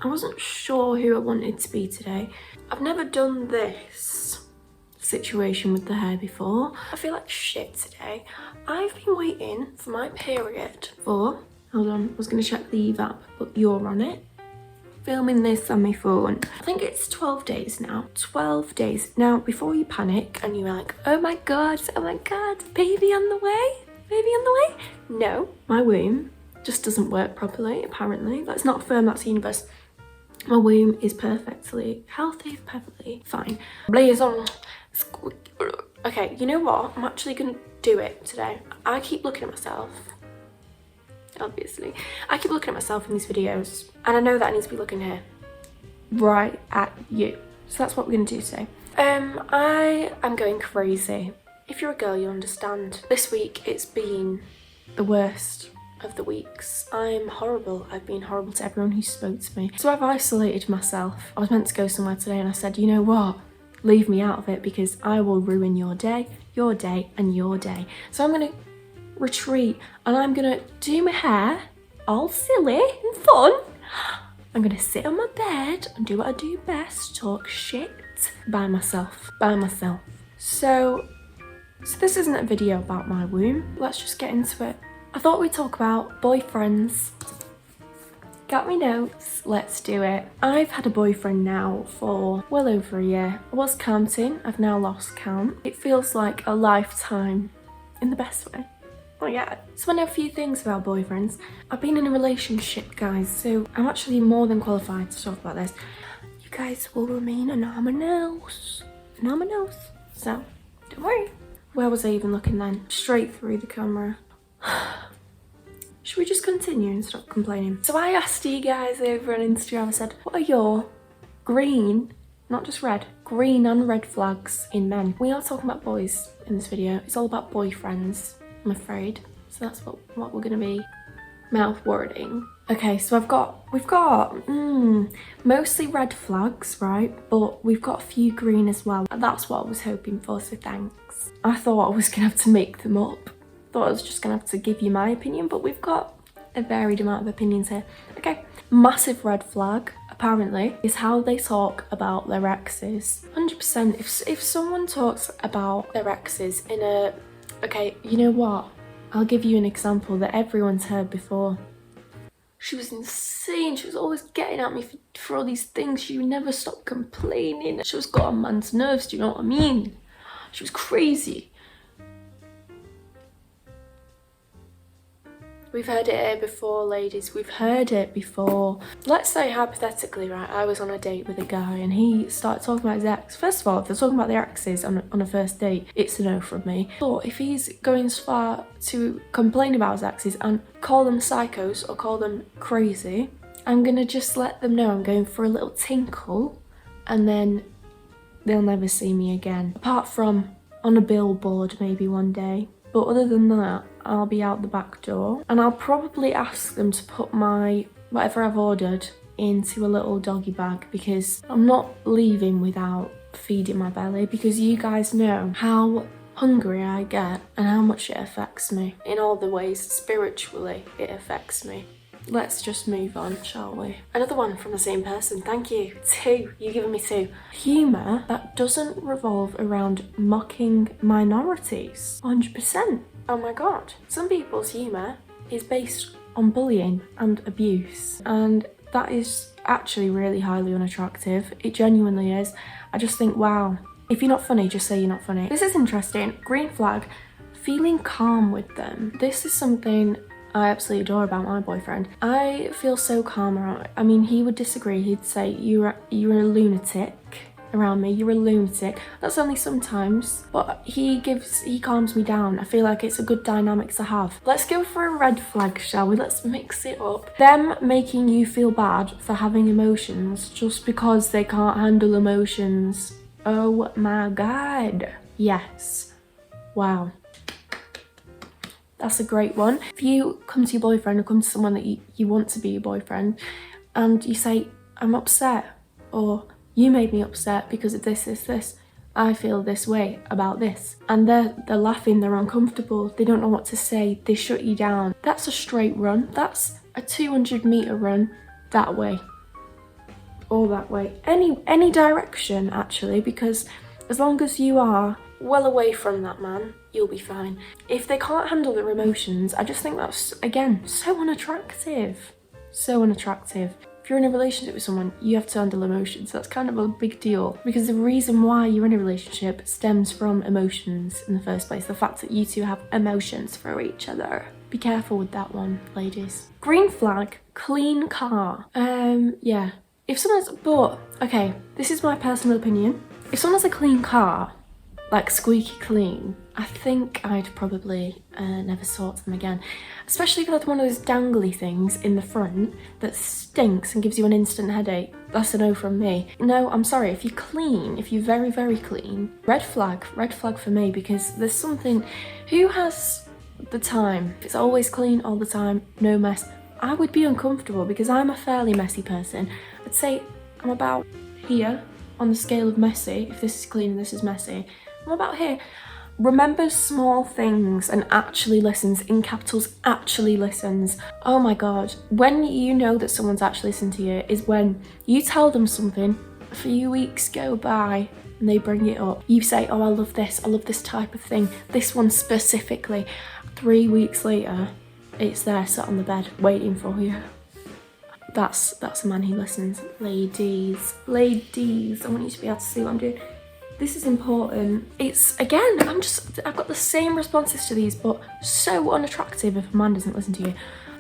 I wasn't sure who I wanted to be today. I've never done this situation with the hair before. I feel like shit today. I've been waiting for my period for, hold on, I was gonna check the evap, but you're on it. Filming this on my phone. I think it's 12 days now. 12 days. Now, before you panic and you're like, oh my god, baby on the way? Baby on the way? No, my womb just doesn't work properly, apparently. That's not affirmed, that's the universe. My womb is perfectly healthy, perfectly fine. Blaze on. Okay, you know what? I'm actually gonna do it today. I keep looking at myself. Obviously. I keep looking at myself in these videos, and I know that I need to be looking here. Right at you. So that's what we're gonna do today. I am going crazy. If you're a girl, you'll understand. This week, it's been the worst of the weeks. I'm horrible. I've been horrible to everyone who spoke to me. So I've isolated myself. I was meant to go somewhere today and I said, you know what? Leave me out of it because I will ruin your day, and your day. So I'm gonna retreat and I'm gonna do my hair all silly and fun. I'm gonna sit on my bed and do what I do best, talk shit by myself. So this isn't a video about my womb. Let's just get into it. I thought we'd talk about boyfriends. Got me notes, let's do it. I've had a boyfriend now for well over a year. I was counting, I've now lost count. It feels like a lifetime in the best way. Oh yeah. So I know a few things about boyfriends. I've been in a relationship, guys, so I'm actually more than qualified to talk about this. You guys will remain anonymous. So, don't worry. Where was I even looking then? Straight through the camera. Should we just continue and stop complaining? So I asked you guys over on Instagram, I said, what are your green, not just red, green and red flags in men? We are talking about boys in this video. It's all about boyfriends, I'm afraid. So that's what we're gonna be mouth wording. Okay, so we've got mostly red flags, right? But we've got a few green as well. That's what I was hoping for, so thanks. I thought I was gonna have to make them up. Thought I was just gonna have to give you my opinion, but we've got a varied amount of opinions here. Okay, massive red flag, apparently, is how they talk about their exes. 100%, if someone talks about their exes in a, okay, you know what? I'll give you an example that everyone's heard before. She was insane, she was always getting at me for all these things, she would never stop complaining. She was got on man's nerves, do you know what I mean? She was crazy. We've heard it here before, ladies. We've heard it before. Let's say, hypothetically, right, I was on a date with a guy and he started talking about his ex. First of all, if they're talking about their exes on a first date, it's a no from me. But if he's going as far to complain about his exes and call them psychos or call them crazy, I'm gonna just let them know I'm going for a little tinkle and then they'll never see me again. Apart from on a billboard maybe one day. But other than that, I'll be out the back door and I'll probably ask them to put my whatever I've ordered into a little doggy bag because I'm not leaving without feeding my belly, because you guys know how hungry I get and how much it affects me. In all the ways, spiritually, it affects me. Let's just move on, shall we? Another one from the same person, thank you. 2, you've given me 2. Humour that doesn't revolve around mocking minorities. 100%. Oh my god. Some people's humour is based on bullying and abuse, and that is actually really highly unattractive. It genuinely is. I just think, wow. If you're not funny, just say you're not funny. This is interesting. Green flag, feeling calm with them. This is something I absolutely adore about my boyfriend. I feel so calm around, I mean, he would disagree. He'd say, you're a lunatic around me, you're a lunatic. That's only sometimes, but he calms me down. I feel like it's a good dynamic to have. Let's go for a red flag, shall we? Let's mix it up. Them making you feel bad for having emotions just because they can't handle emotions. Oh my god. Yes. Wow. That's a great one. If you come to your boyfriend or come to someone that you want to be your boyfriend and you say, I'm upset, or you made me upset because of this, I feel this way about this. And they're laughing, they're uncomfortable, they don't know what to say, they shut you down. That's a straight run. That's a 200-meter run that way. or that way. Any direction, actually, because as long as you are well away from that man, you'll be fine. If they can't handle their emotions, I just think that's, again, so unattractive. So unattractive. If you're in a relationship with someone, you have to handle emotions. That's kind of a big deal, because the reason why you're in a relationship stems from emotions in the first place. The fact that you two have emotions for each other. Be careful with that one, ladies. Green flag, clean car. Yeah. If someone's, but, okay, this is my personal opinion. If someone has a clean car, like squeaky clean, I think I'd probably never sort them again. Especially if you have one of those dangly things in the front that stinks and gives you an instant headache. That's a no from me. No, I'm sorry, if you're clean, if you're very, very clean, red flag for me, because there's something, who has the time? If it's always clean all the time, no mess, I would be uncomfortable because I'm a fairly messy person. I'd say I'm about here on the scale of messy. If this is clean and this is messy, I'm about here. Remembers small things and actually listens, in capitals, actually listens. Oh my God. When you know that someone's actually listened to you is when you tell them something, a few weeks go by and they bring it up. You say, oh, I love this type of thing, this one specifically. 3 weeks later, it's there sat on the bed waiting for you. That's a man who listens. Ladies, I want you to be able to see what I'm doing. This is important. It's, again, I've got the same responses to these, but so unattractive if a man doesn't listen to you.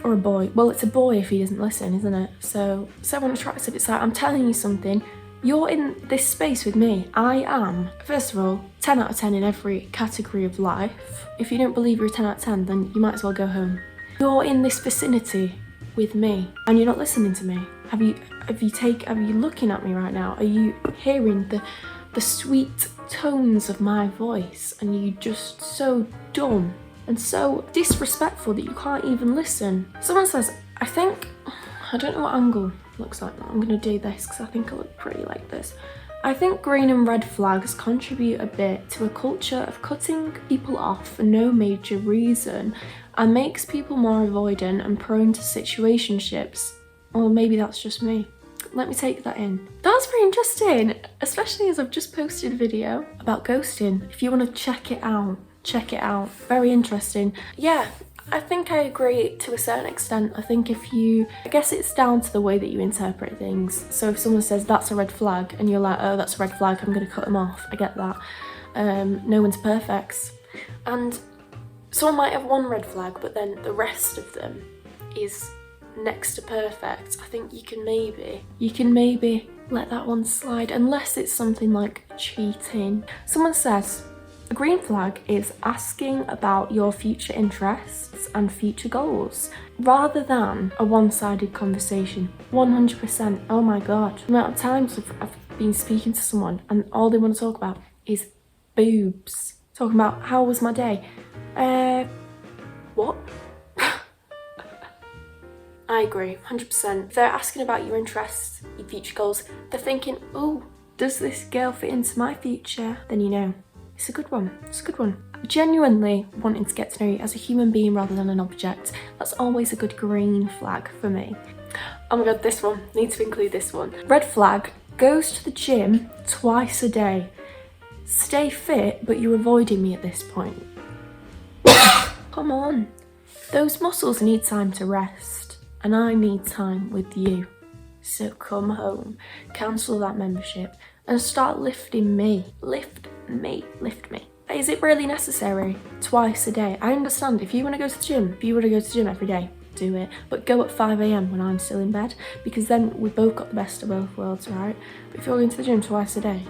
Or a boy. Well, it's a boy if he doesn't listen, isn't it? So unattractive. It's like, I'm telling you something. You're in this space with me. I am, first of all, 10 out of 10 in every category of life. If you don't believe you're a 10 out of 10, then you might as well go home. You're in this vicinity with me and you're not listening to me. Are you looking at me right now? Are you hearing the sweet tones of my voice, and you just so dumb and so disrespectful that you can't even listen? Someone says, I don't know what angle looks like, but I'm gonna do this because I think I look pretty like this. I think green and red flags contribute a bit to a culture of cutting people off for no major reason and makes people more avoidant and prone to situationships. Or maybe that's just me. Let me take that in. That's very interesting, especially as I've just posted a video about ghosting. If you want to check it out. Very interesting. Yeah, I think I agree to a certain extent. I guess it's down to the way that you interpret things. So if someone says that's a red flag and you're like, oh, that's a red flag, I'm gonna cut them off. I get that. No one's perfect. And someone might have one red flag, but then the rest of them is next to perfect. I think you can maybe let that one slide, unless it's something like cheating. Someone says a green flag is asking about your future interests and future goals rather than a one-sided conversation. 100%. Oh my God, the amount of times I've been speaking to someone and all they want to talk about is boobs. Talking about, how was my day? What? I agree, 100%. If they're asking about your interests, your future goals, they're thinking, oh, does this girl fit into my future? Then you know, it's a good one, Genuinely wanting to get to know you as a human being rather than an object, that's always a good green flag for me. Oh my God, this one, need to include this one. Red flag, goes to the gym twice a day. Stay fit, but you're avoiding me at this point. Come on, those muscles need time to rest. And I need time with you. So come home, cancel that membership and start lifting me. Lift me. Is it really necessary? Twice a day. I understand if you want to go to the gym, every day, do it. But go at 5 AM when I'm still in bed, because then we've both got the best of both worlds, right? But if you're going to the gym twice a day,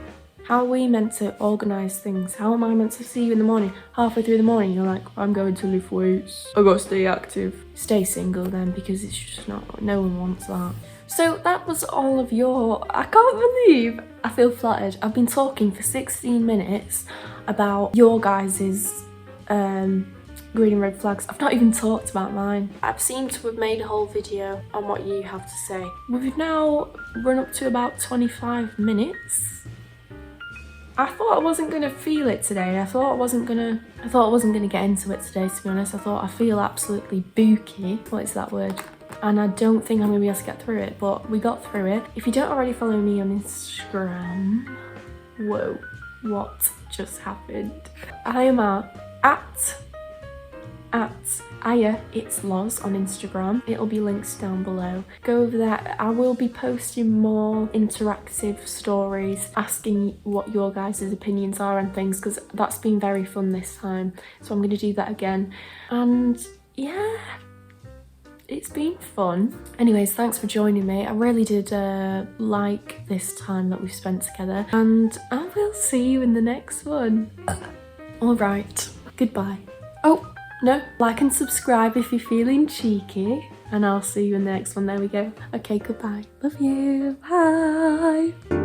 how are we meant to organise things? How am I meant to see you in the morning? Halfway through the morning, you're like, I'm going to lift weights. I gotta stay active. Stay single then, because it's just not, no one wants that. So that was all of I can't believe, I feel flattered. I've been talking for 16 minutes about your guys's green and red flags. I've not even talked about mine. I've seemed to have made a whole video on what you have to say. We've now run up to about 25 minutes. I thought I wasn't gonna feel it today. I thought I wasn't gonna get into it today, to be honest. I feel absolutely booky. What is that word? and I don't think I'm gonna be able to get through it, but we got through it. If you don't already follow me on Instagram, whoa, what just happened? I am at Aya It's Loz on Instagram. It'll be links down below. Go over there. I will be posting more interactive stories asking what your guys' opinions are and things, because that's been very fun this time. So I'm going to do that again. And yeah, it's been fun. Anyways, thanks for joining me. I really did like this time that we've spent together, and I will see you in the next one. All right, goodbye. Oh, no, like and subscribe if you're feeling cheeky, and I'll see you in the next one. There we go. Okay, goodbye. Love you. Bye.